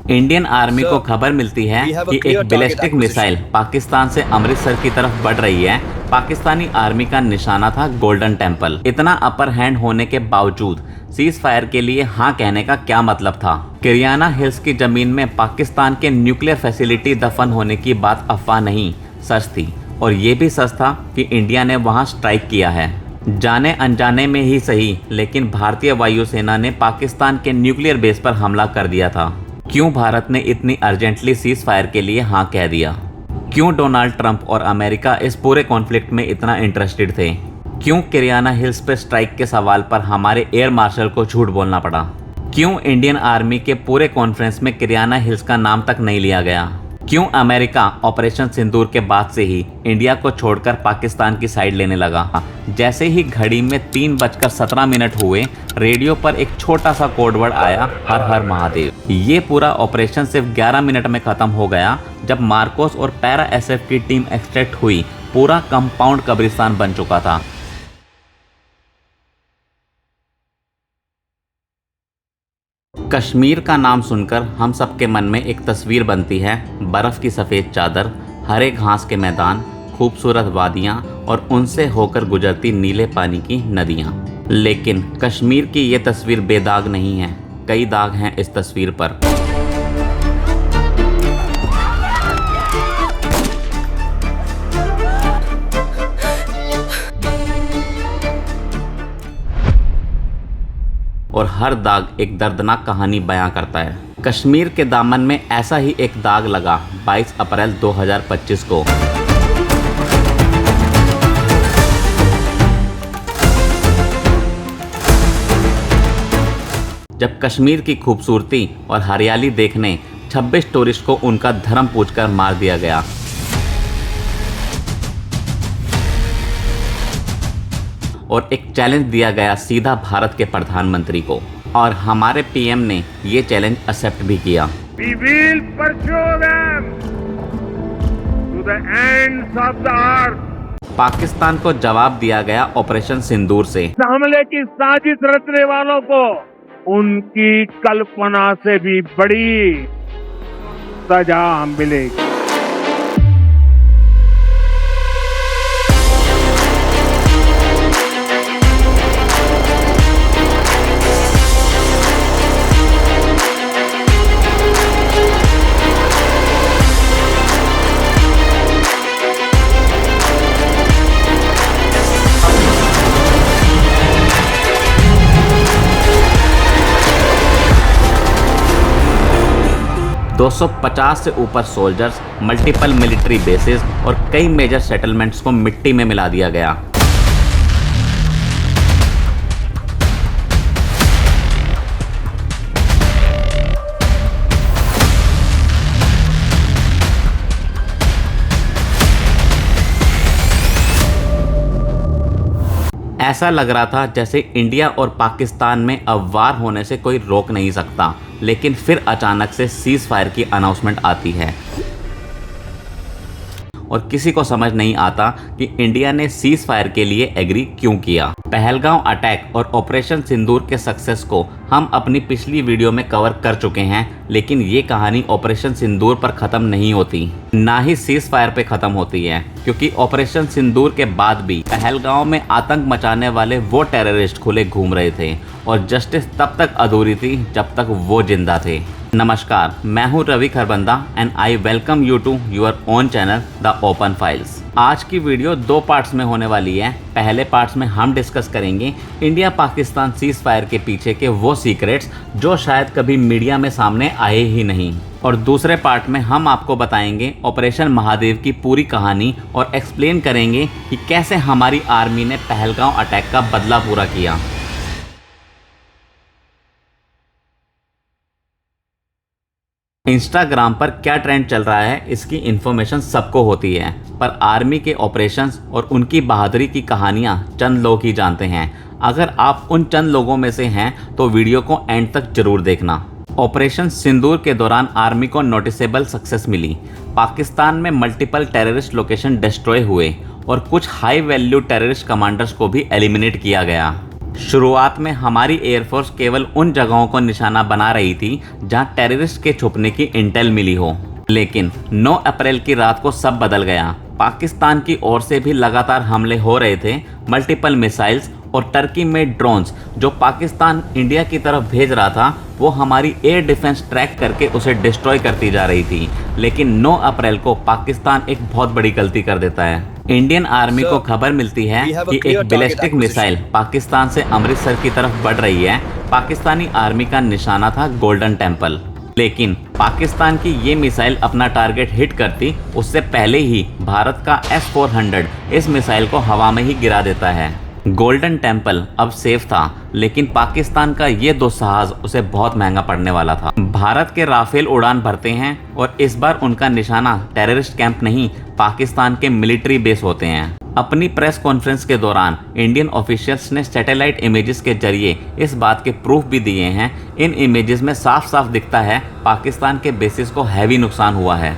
Indian army को खबर मिलती है कि एक बैलिस्टिक मिसाइल पाकिस्तान से अमृतसर की तरफ बढ़ रही है। पाकिस्तानी आर्मी का निशाना था गोल्डन टेम्पल। इतना अपर हैंड होने के बावजूद सीज फायर के लिए हाँ कहने का क्या मतलब था? किरियाना हिल्स की जमीन में पाकिस्तान के न्यूक्लियर फैसिलिटी दफन होने की बात अफवाह नहीं, सच थी। और ये भी सच था कि इंडिया ने वहां स्ट्राइक किया है, जाने अनजाने में ही सही, लेकिन भारतीय वायुसेना ने पाकिस्तान के न्यूक्लियर बेस पर हमला कर दिया था। क्यों भारत ने इतनी अर्जेंटली सीज फायर के लिए हाँ कह दिया? क्यों डोनाल्ड ट्रंप और अमेरिका इस पूरे कॉन्फ्लिक्ट में इतना इंटरेस्टेड थे? क्यों किरियाना हिल्स पर स्ट्राइक के सवाल पर हमारे एयर मार्शल को झूठ बोलना पड़ा? क्यों इंडियन आर्मी के पूरे कॉन्फ्रेंस में किरियाना हिल्स का नाम तक नहीं लिया गया? क्यों अमेरिका ऑपरेशन सिंदूर के बाद से ही इंडिया को छोड़कर पाकिस्तान की साइड लेने लगा? जैसे ही घड़ी में 3:17 हुए, रेडियो पर एक छोटा सा कोडवर्ड आया, हर हर महादेव। ये पूरा ऑपरेशन सिर्फ 11 मिनट में खत्म हो गया जब मार्कोस और पैरा एसएफ की टीम एक्सट्रैक्ट हुई। पूरा कंपाउंड कब्रिस्तान बन चुका था। कश्मीर का नाम सुनकर हम सबके मन में एक तस्वीर बनती है, बर्फ़ की सफ़ेद चादर, हरे घास के मैदान, खूबसूरत वादियाँ और उनसे होकर गुजरती नीले पानी की नदियाँ। लेकिन कश्मीर की ये तस्वीर बेदाग नहीं है, कई दाग हैं इस तस्वीर पर। और हर दाग एक दर्दनाक कहानी बयां करता है। कश्मीर के दामन में ऐसा ही एक दाग लगा 22 अप्रैल 2025 को। जब कश्मीर की खूबसूरती और हरियाली देखने 26 टूरिस्ट को उनका धर्म पूछकर मार दिया गया। और एक चैलेंज दिया गया सीधा भारत के प्रधानमंत्री को, और हमारे पीएम ने ये चैलेंज एक्सेप्ट भी किया। We will pursue them to the ends of the earth. Pakistan को जवाब दिया गया ऑपरेशन सिंदूर से। हमले की साजिश रचने वालों को उनकी कल्पना से भी बड़ी सजा मिलेगी। दो 250 से ऊपर सोल्जर्स, मल्टीपल मिलिट्री बेसेस और कई मेजर सेटलमेंट्स को मिट्टी में मिला दिया गया। ऐसा लग रहा था जैसे इंडिया और पाकिस्तान में अब वार होने से कोई रोक नहीं सकता, लेकिन फिर अचानक से सीज फायर की अनाउंसमेंट आती है और किसी को समझ नहीं आता कि इंडिया ने सीज फायर के लिए एग्री क्यों किया। पहलगांव अटैक और ऑपरेशन सिंदूर के सक्सेस को हम अपनी पिछली वीडियो में कवर कर चुके हैं, लेकिन ये कहानी ऑपरेशन सिंदूर पर ख़त्म नहीं होती, ना ही सीज फायर पे ख़त्म होती है, क्योंकि ऑपरेशन सिंदूर के बाद भी पहलगांव में आतंक मचाने वाले वो टेररिस्ट खुले घूम रहे थे और जस्टिस तब तक अधूरी थी जब तक वो जिंदा थे। नमस्कार, मैं हूं Ravi Kharbanda and I welcome you to your own channel the open files. आज की वीडियो 2 पार्ट्स में होने वाली है। पहले पार्ट्स में हम डिस्कस करेंगे इंडिया पाकिस्तान सीज फायर के पीछे के वो सीक्रेट्स जो शायद कभी मीडिया में सामने आए ही नहीं, और दूसरे पार्ट में हम आपको बताएंगे ऑपरेशन महादेव की पूरी कहानी और एक्सप्लेन करेंगे कि कैसे हमारी आर्मी ने पहलगांव अटैक का बदला पूरा किया। इंस्टाग्राम पर क्या ट्रेंड चल रहा है इसकी इन्फॉर्मेशन सबको होती है, पर आर्मी के ऑपरेशंस और उनकी बहादुरी की कहानियां चंद लोग ही जानते हैं। अगर आप उन चंद लोगों में से हैं तो वीडियो को एंड तक जरूर देखना। ऑपरेशन सिंदूर के दौरान आर्मी को नोटिसेबल सक्सेस मिली। पाकिस्तान में मल्टीपल टेररिस्ट लोकेशन डिस्ट्रॉय हुए और कुछ हाई वैल्यू टेररिस्ट कमांडर्स को भी एलिमिनेट किया गया। शुरुआत में हमारी एयरफोर्स केवल उन जगहों को निशाना बना रही थी जहां टेररिस्ट के छुपने की इंटेल मिली हो, लेकिन 9 अप्रैल की रात को सब बदल गया। पाकिस्तान की ओर से भी लगातार हमले हो रहे थे। मल्टीपल मिसाइल्स और टर्की मेड ड्रोन्स जो पाकिस्तान इंडिया की तरफ भेज रहा था, वो हमारी एयर डिफेंस ट्रैक करके उसे डिस्ट्रॉय करती जा रही थी। लेकिन 9 अप्रैल को पाकिस्तान एक बहुत बड़ी गलती कर देता है। इंडियन आर्मी को खबर मिलती है कि एक बैलिस्टिक मिसाइल पाकिस्तान से अमृतसर की तरफ बढ़ रही है। पाकिस्तानी आर्मी का निशाना था गोल्डन टेम्पल, लेकिन पाकिस्तान की ये मिसाइल अपना टारगेट हिट करती उससे पहले ही भारत का S-400 इस मिसाइल को हवा में ही गिरा देता है। गोल्डन टेम्पल अब सेफ था, लेकिन पाकिस्तान का ये दुस्साहस उसे बहुत महंगा पड़ने वाला था। भारत के राफेल उड़ान भरते हैं और इस बार उनका निशाना टेररिस्ट कैंप नहीं, पाकिस्तान के मिलिट्री बेस होते हैं। अपनी प्रेस कॉन्फ्रेंस के दौरान इंडियन ऑफिशियल्स ने सैटेलाइट इमेजेस के जरिए इस बात के प्रूफ भी दिए हैं। इन इमेजेस में साफ साफ दिखता है पाकिस्तान के बेसिस को हैवी नुकसान हुआ है।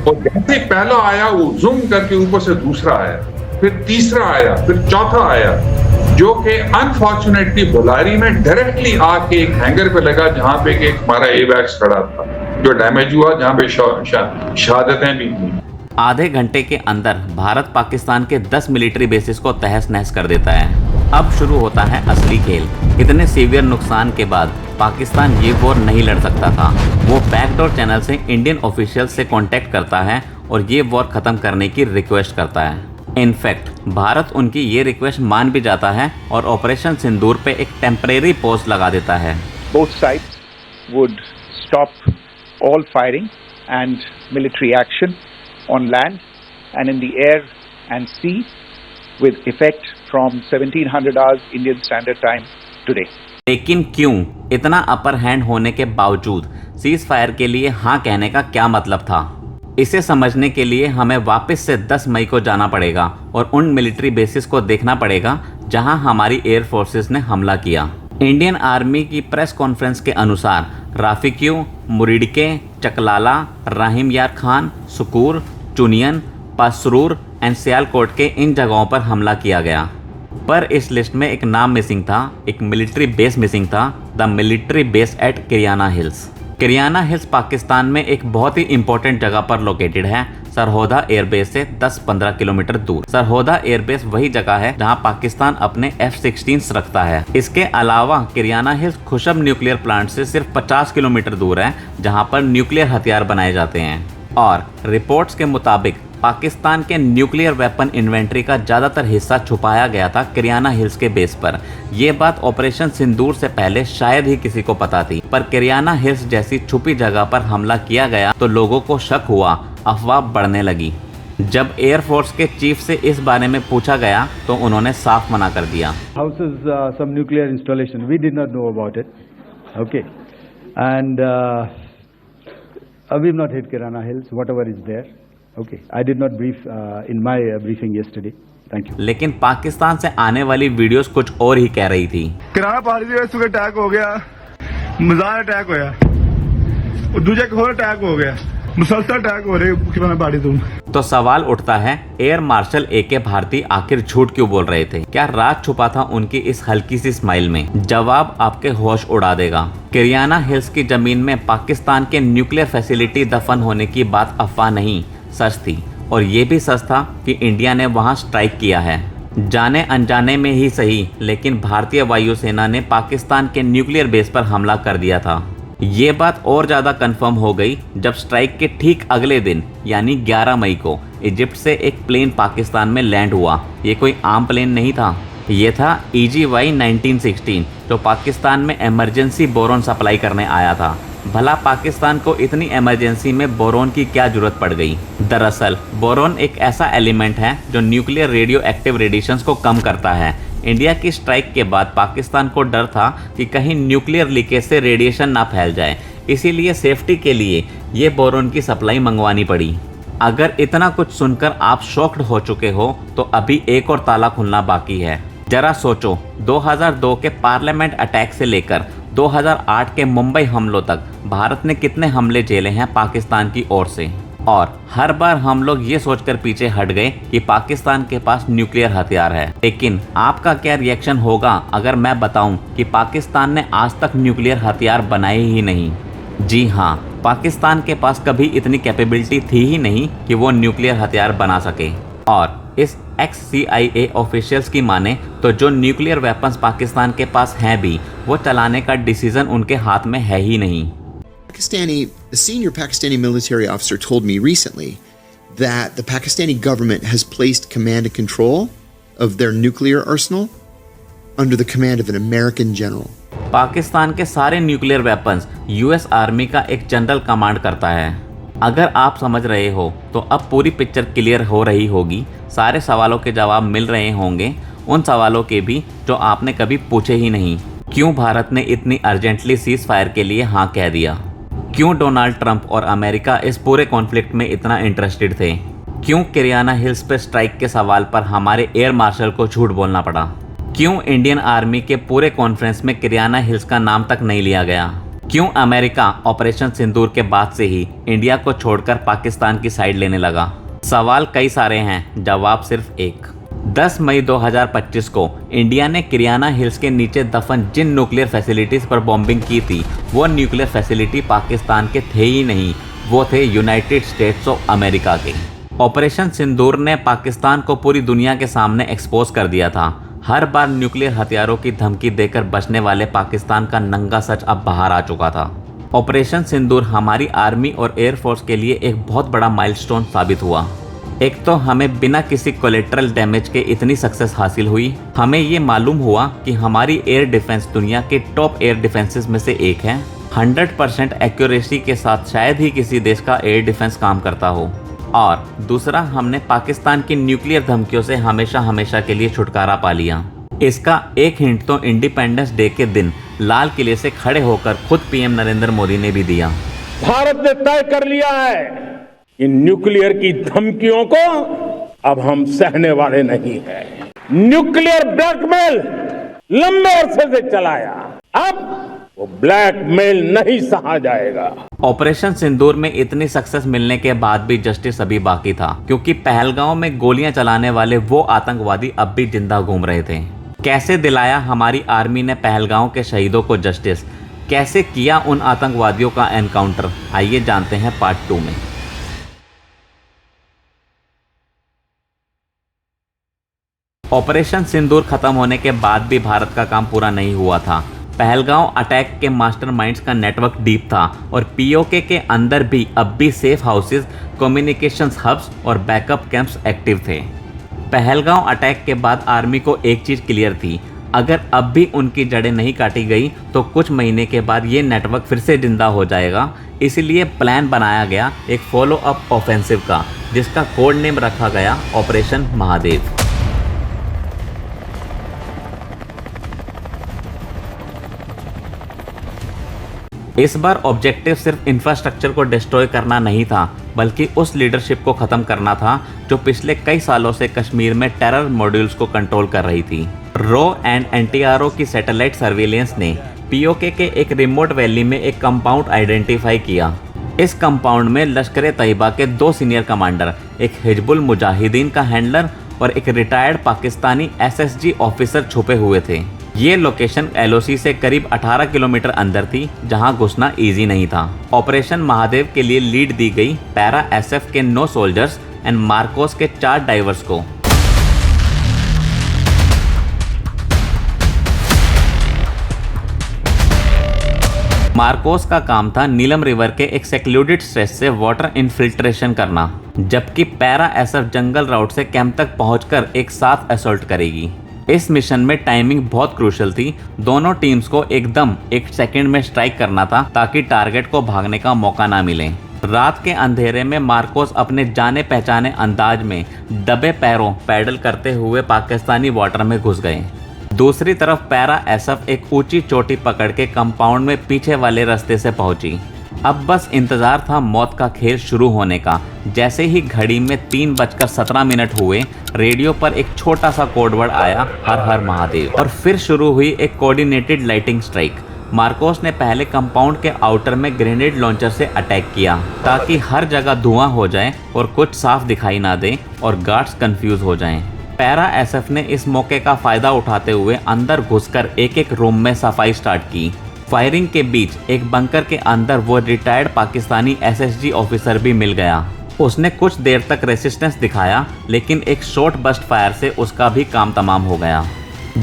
और जैसे पहला आया वो जूम करके ऊपर से दूसरा आया, फिर तीसरा आया, फिर चौथा आया, जो कि अनफॉर्चुनेटली बुलारी में डायरेक्टली आके एक हैंगर पे लगा जहां पे एक हमारा एवैक्स खड़ा था, जो डैमेज हुआ, जहां पे शहादतें भी हुई। आधे घंटे के अंदर भारत पाकिस्तान के 10 मिलिट्री बेसिस को तहस नहस कर देता है। अब शुरू होता है असली खेल। इतने सीवियर नुकसान के बाद पाकिस्तान ये वॉर नहीं लड़ सकता था। वो बैकडोर चैनल से इंडियन ऑफिशियल्स से कांटेक्ट करता है और ये वॉर खत्म करने की रिक्वेस्ट करता है। इनफैक्ट भारत उनकी ये रिक्वेस्ट मान भी जाता है और ऑपरेशन सिंदूर पे एक टेम्परेरी पॉज लगा देता है। Both sides would stop all firing and military action on land and in the air and sea with effect from 1700 hours Indian Standard Time today. लेकिन क्यों? इतना अपर हैंड होने के बावजूद सीज फायर के लिए हाँ कहने का क्या मतलब था? इसे समझने के लिए हमें वापस से 10 मई को जाना पड़ेगा और उन मिलिट्री बेसिस को देखना पड़ेगा जहां हमारी एयर फोर्सेस ने हमला किया। इंडियन आर्मी की प्रेस कॉन्फ्रेंस के अनुसार राफिक्यू, मुरीडके, चकलाला, राहिम यार खान, सुकूर, चुनियन, पसरूर एंड सियालकोट के इन जगहों पर हमला किया गया। पर इस लिस्ट में एक नाम मिसिंग था, एक मिलिट्री बेस मिसिंग था, the military base at Kirana Hills. Kirana Hills Pakistan में एक बहुत ही इंपॉर्टेंट जगह पर लोकेटेड है, सरहोदा एयरबेस से 10-15 किलोमीटर दूर। सरहोदा एयरबेस वही जगह है जहां पाकिस्तान अपने F-16 रखता है। इसके अलावा किरियाना हिल्स खुशब न्यूक्लियर प्लांट से सिर्फ 50 किलोमीटर दूर है, जहां पर न्यूक्लियर हथियार बनाए जाते हैं। और रिपोर्ट्स के मुताबिक पाकिस्तान के न्यूक्लियर वेपन इन्वेंट्री का ज़्यादातर हिस्सा छुपाया गया था किरियाना हिल्स के बेस पर। यह बात ऑपरेशन सिंदूर से पहले शायद ही किसी को पता थी, पर किरियाना हिल्स जैसी छुपी जगह पर हमला किया गया तो लोगों को शक हुआ, अफवाह बढ़ने लगी। जब एयरफोर्स के चीफ से इस बारे में पूछा गया तो उन्होंने साफ मना कर दिया। Houses, some nuclear installation. We did not know about it. Okay, and we've not hit Kirana Hills. Whatever is there. Okay, I did not brief in my briefing yesterday. Thank you. लेकिन पाकिस्तान से आने वाली videos कुछ और ही कह रही थी। किराना पहाड़ी ਦੇ ਵਿੱਚ ਅਟੈਕ ਹੋ ਗਿਆ, ਮਜ਼ਾਰ ਅਟੈਕ ਹੋਇਆ, और दूजा एक और अटैक हो गया, मुसलसल अटैक हो रहे किराना पहाड़ी ਤੋਂ। तो सवाल उठता है, एयर मार्शल AK भारती आखिर झूठ क्यों बोल रहे थे? क्या राज छुपा था उनकी इस हल्की सी स्माइल में? जवाब आपके होश उड़ा देगा। किरियाना हिल्स की जमीन में पाकिस्तान के न्यूक्लियर फैसिलिटी दफन होने की बात अफवाह नहीं, सच थी। और ये भी सच था कि इंडिया ने वहां स्ट्राइक किया है, जाने अनजाने में ही सही, लेकिन भारतीय वायुसेना ने पाकिस्तान के न्यूक्लियर बेस पर हमला कर दिया था। ये बात और ज़्यादा कंफर्म हो गई जब स्ट्राइक के ठीक अगले दिन यानी 11 मई को इजिप्ट से एक प्लेन पाकिस्तान में लैंड हुआ। ये कोई आम प्लेन नहीं था, ये था EGY 1916 जो पाकिस्तान में इमरजेंसी बोरोन सप्लाई करने आया था। भला पाकिस्तान को इतनी इमरजेंसी में बोरोन की क्या जरूरत पड़ गई? दरअसल बोरोन एक ऐसा एलिमेंट है जो न्यूक्लियर रेडियो एक्टिव रेडिएशंस को कम करता है। इंडिया की स्ट्राइक के बाद पाकिस्तान को डर था कि कहीं न्यूक्लियर लीकेज से रेडिएशन ना फैल जाए, इसीलिए सेफ्टी के लिए ये बोरोन की सप्लाई मंगवानी पड़ी। अगर इतना कुछ सुनकर आप शॉक्ड हो चुके हो तो अभी एक और ताला खुलना बाकी है। जरा सोचो, 2002 के पार्लियामेंट अटैक से लेकर 2008 के मुंबई हमलों तक भारत ने कितने हमले झेले हैं पाकिस्तान की ओर से। और हर बार हम लोग ये सोचकर पीछे हट गए कि पाकिस्तान के पास न्यूक्लियर हथियार है। लेकिन आपका क्या रिएक्शन होगा अगर मैं बताऊं कि पाकिस्तान ने आज तक न्यूक्लियर हथियार बनाए ही नहीं। जी हाँ, पाकिस्तान के पास कभी इतनी कैपेबिलिटी थी ही नहीं कि वो न्यूक्लियर हथियार बना सके। और इस ex-CIA ऑफिशियल्स की माने तो जो न्यूक्लियर वेपन्स पाकिस्तान के पास हैं भी, वो चलाने का डिसीजन उनके हाथ में है ही नहीं। A senior Pakistani military officer told me recently that the Pakistani government has placed command and control of their nuclear arsenal under the command of an American general. Pakistan के सारे न्यूक्लियर वेपन्स यूएस आर्मी का एक general command करता है। अगर आप समझ रहे हो तो अब पूरी पिक्चर क्लियर हो रही होगी, सारे सवालों के जवाब मिल रहे होंगे, उन सवालों के भी जो आपने कभी पूछे ही नहीं। क्यों भारत ने इतनी अर्जेंटली सीज फायर के लिए हाँ कह दिया? क्यों डोनाल्ड ट्रंप और अमेरिका इस पूरे कॉन्फ्लिक्ट में इतना इंटरेस्टेड थे? क्यों किरियाना हिल्स पे स्ट्राइक के सवाल पर हमारे एयर मार्शल को झूठ बोलना पड़ा? क्यों इंडियन आर्मी के पूरे कॉन्फ्रेंस में किरियाना हिल्स का नाम तक नहीं लिया गया? क्यों अमेरिका ऑपरेशन सिंदूर के बाद से ही इंडिया को छोड़कर पाकिस्तान की साइड लेने लगा? सवाल कई सारे हैं, जवाब सिर्फ एक। 10 मई 2025 को इंडिया ने किरियाना हिल्स के नीचे दफन जिन न्यूक्लियर फैसिलिटीज पर बॉम्बिंग की थी, वो न्यूक्लियर फैसिलिटी पाकिस्तान के थे ही नहीं, वो थे यूनाइटेड स्टेट्स ऑफ अमेरिका के। ऑपरेशन सिंदूर ने पाकिस्तान को पूरी दुनिया के सामने एक्सपोज कर दिया था। हर बार न्यूक्लियर हथियारों की धमकी देकर बचने वाले पाकिस्तान का नंगा सच अब बाहर आ चुका था। ऑपरेशन सिंदूर हमारी आर्मी और एयरफोर्स के लिए एक बहुत बड़ा माइलस्टोन साबित हुआ। एक तो हमें बिना किसी कोलेट्रल डैमेज के इतनी सक्सेस हासिल हुई। हमें ये मालूम हुआ कि हमारी एयर डिफेंस दुनिया के टॉप एयर डिफेंसेस में से एक है। 100% एक्यूरेसी के साथ शायद ही किसी देश का एयर डिफेंस काम करता हो। और दूसरा, हमने पाकिस्तान की न्यूक्लियर धमकियों से हमेशा हमेशा के लिए छुटकारा पा लिया। इसका एक हिंट तो इंडिपेंडेंस डे के दिन लाल किले से खड़े होकर खुद पीएम नरेंद्र मोदी ने भी दिया। भारत ने तय कर लिया है, इन न्यूक्लियर की धमकियों को अब हम सहने वाले नहीं हैं। न्यूक्लियर ब्लैकमेल लंबे अरसे से चलाया, अब वो ब्लैकमेल नहीं सहा जाएगा। ऑपरेशन सिंदूर में इतनी सक्सेस मिलने के बाद भी जस्टिस अभी बाकी था, क्योंकि पहलगांव में गोलियां चलाने वाले वो आतंकवादी अब भी जिंदा घूम रहे थे। कैसे दिलाया हमारी आर्मी ने पहलगांव के शहीदों को जस्टिस? कैसे किया उन आतंकवादियों का एनकाउंटर? आइए जानते हैं पार्ट 2 में। ऑपरेशन सिंदूर खत्म होने के बाद भी भारत का काम पूरा नहीं हुआ था। पहलगांव अटैक के मास्टरमाइंड्स का नेटवर्क डीप था और पीओके के अंदर भी अब भी सेफ हाउसेस, कम्युनिकेशंस हब्स और बैकअप कैंप्स एक्टिव थे। पहलगांव अटैक के बाद आर्मी को एक चीज क्लियर थी, अगर अब भी उनकी जड़ें नहीं काटी गई तो कुछ महीने के बाद ये नेटवर्क फिर से जिंदा हो जाएगा। इसलिए प्लान बनाया गया एक फॉलो अप ऑफेंसिव का, जिसका कोड नेम रखा गया ऑपरेशन महादेव। इस बार ऑब्जेक्टिव सिर्फ इंफ्रास्ट्रक्चर को डिस्ट्रॉय करना नहीं था, बल्कि उस लीडरशिप को खत्म करना था जो पिछले कई सालों से कश्मीर में टेरर मॉड्यूल्स को कंट्रोल कर रही थी। रो एंड एनटीआरओ की सैटेलाइट सर्विलेंस ने पीओके के एक रिमोट वैली में एक कंपाउंड आइडेंटिफाई किया। इस कंपाउंड में लश्कर तैयबा के 2 सीनियर कमांडर, एक हिजबुल मुजाहिदीन का हैंडलर और एक रिटायर्ड पाकिस्तानी एसएसजी ऑफिसर छुपे हुए थे। ये लोकेशन एलओसी से करीब 18 किलोमीटर अंदर थी, जहां घुसना इजी नहीं था। ऑपरेशन महादेव के लिए लीड दी गई पैरा एसएफ के 9 सोल्जर्स एंड मार्कोस के 4 डाइवर्स को। मार्कोस का काम था नीलम रिवर के एक सेक्लूडेड स्ट्रेच से वाटर इनफिल्ट्रेशन करना, जबकि पैरा एसएफ जंगल राउट से कैंप तक पहुंचकर एक साथ असॉल्ट करेगी। इस मिशन में टाइमिंग बहुत क्रूशियल थी। दोनों टीम्स को एकदम 1 सेकंड में स्ट्राइक करना था ताकि टारगेट को भागने का मौका ना मिले। रात के अंधेरे में मार्कोस अपने जाने पहचाने अंदाज में दबे पैरों पैडल करते हुए पाकिस्तानी वाटर में घुस गए। दूसरी तरफ पैरा एसएफ एक ऊंची चोटी पकड़ के कंपाउंड में पीछे वाले रास्ते से पहुंची। अब बस इंतजार था मौत का खेल शुरू होने का। जैसे ही घड़ी में 3:17 हुए, रेडियो पर एक छोटा सा कोड वर्ड आया, हर हर महादेव। और फिर शुरू हुई एक कोऑर्डिनेटेड लाइटिंग स्ट्राइक। मार्कोस ने पहले कंपाउंड के आउटर में ग्रेनेड लॉन्चर से अटैक किया ताकि हर जगह धुआं हो जाए और कुछ साफ दिखाई ना दे और गार्ड्स कंफ्यूज हो जाएं। पैरा एसएफ ने इस मौके का फायदा उठाते हुए अंदर घुसकर एक एक रूम में सफाई स्टार्ट की। फायरिंग के बीच एक बंकर के अंदर वो रिटायर्ड पाकिस्तानी एसएसजी ऑफिसर भी मिल गया। उसने कुछ देर तक रेसिस्टेंस दिखाया, लेकिन एक शॉर्ट बस्ट फायर से उसका भी काम तमाम हो गया।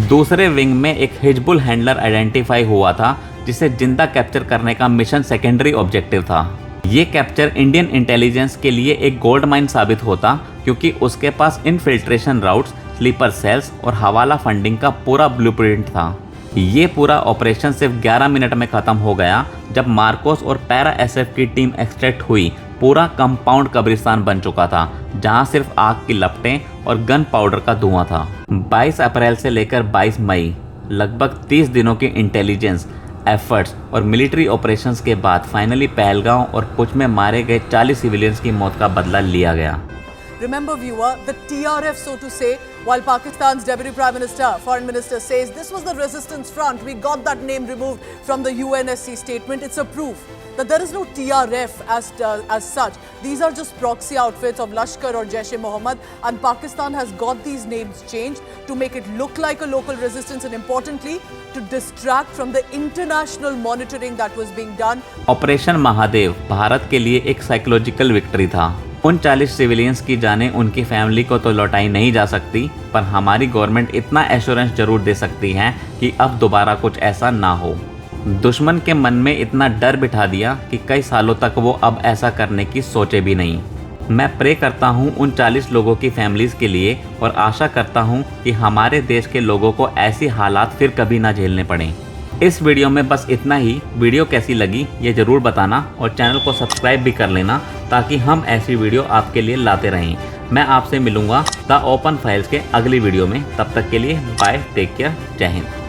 दूसरे विंग में एक हिजबुल हैंडलर आइडेंटिफाई हुआ था, जिसे जिंदा कैप्चर करने का मिशन सेकेंडरी ऑब्जेक्टिव था। ये कैप्चर इंडियन इंटेलिजेंस के लिए एक गोल्ड माइन साबित होता, क्योंकि उसके पास इनफिल्ट्रेशन राउट्स, स्लीपर सेल्स और हवाला फंडिंग का पूरा ब्लूप्रिंट था। ये पूरा ऑपरेशन सिर्फ 11 मिनट में खत्म हो गया जब मार्कोस और पैरा एसएफ की टीम एक्सट्रैक्ट हुई। पूरा कंपाउंड कब्रिस्तान बन चुका था, जहां सिर्फ आग की लपटें और गन पाउडर का धुआं था। 22 अप्रैल से लेकर 22 मई लगभग 30 दिनों की इंटेलिजेंस एफर्ट्स और मिलिट्री ऑपरेशंस के बाद फाइनली पहलगांव और पुंछ में मारे गए 40 सिविलियंस की मौत का बदला लिया गया। Remember, viewer, the TRF, so to say, while Pakistan's Deputy Prime Minister, Foreign Minister says this was the Resistance Front, we got that name removed from the UNSC statement. It's a proof that there is no TRF as such. These are just proxy outfits of Lashkar or Jaish-e-Mohammed, and Pakistan has got these names changed to make it look like a local resistance and, importantly, to distract from the international monitoring that was being done. Operation Mahadev Bharat के लिए एक psychological victory था। उन 40 civilians की जानें उनकी family को तो लौटाई नहीं जा सकती, पर हमारी गवर्नमेंट इतना एश्योरेंस जरूर दे सकती है कि अब दोबारा कुछ ऐसा ना हो। दुश्मन के मन में इतना डर बिठा दिया कि कई सालों तक वो अब ऐसा करने की सोचे भी नहीं। मैं प्रे करता हूँ उन 40 लोगों की फैमिलीज के लिए और आशा करता हूँ कि हमारे देश के लोगों को ऐसी हालात फिर कभी ना झेलने पड़ें। इस वीडियो में बस इतना ही। वीडियो कैसी लगी ये ज़रूर बताना और चैनल को सब्सक्राइब भी कर लेना, ताकि हम ऐसी वीडियो आपके लिए लाते रहें। मैं आपसे मिलूंगा द ओपन फाइल्स के अगली वीडियो में। तब तक के लिए बाय, टेक केयर, जय हिंद।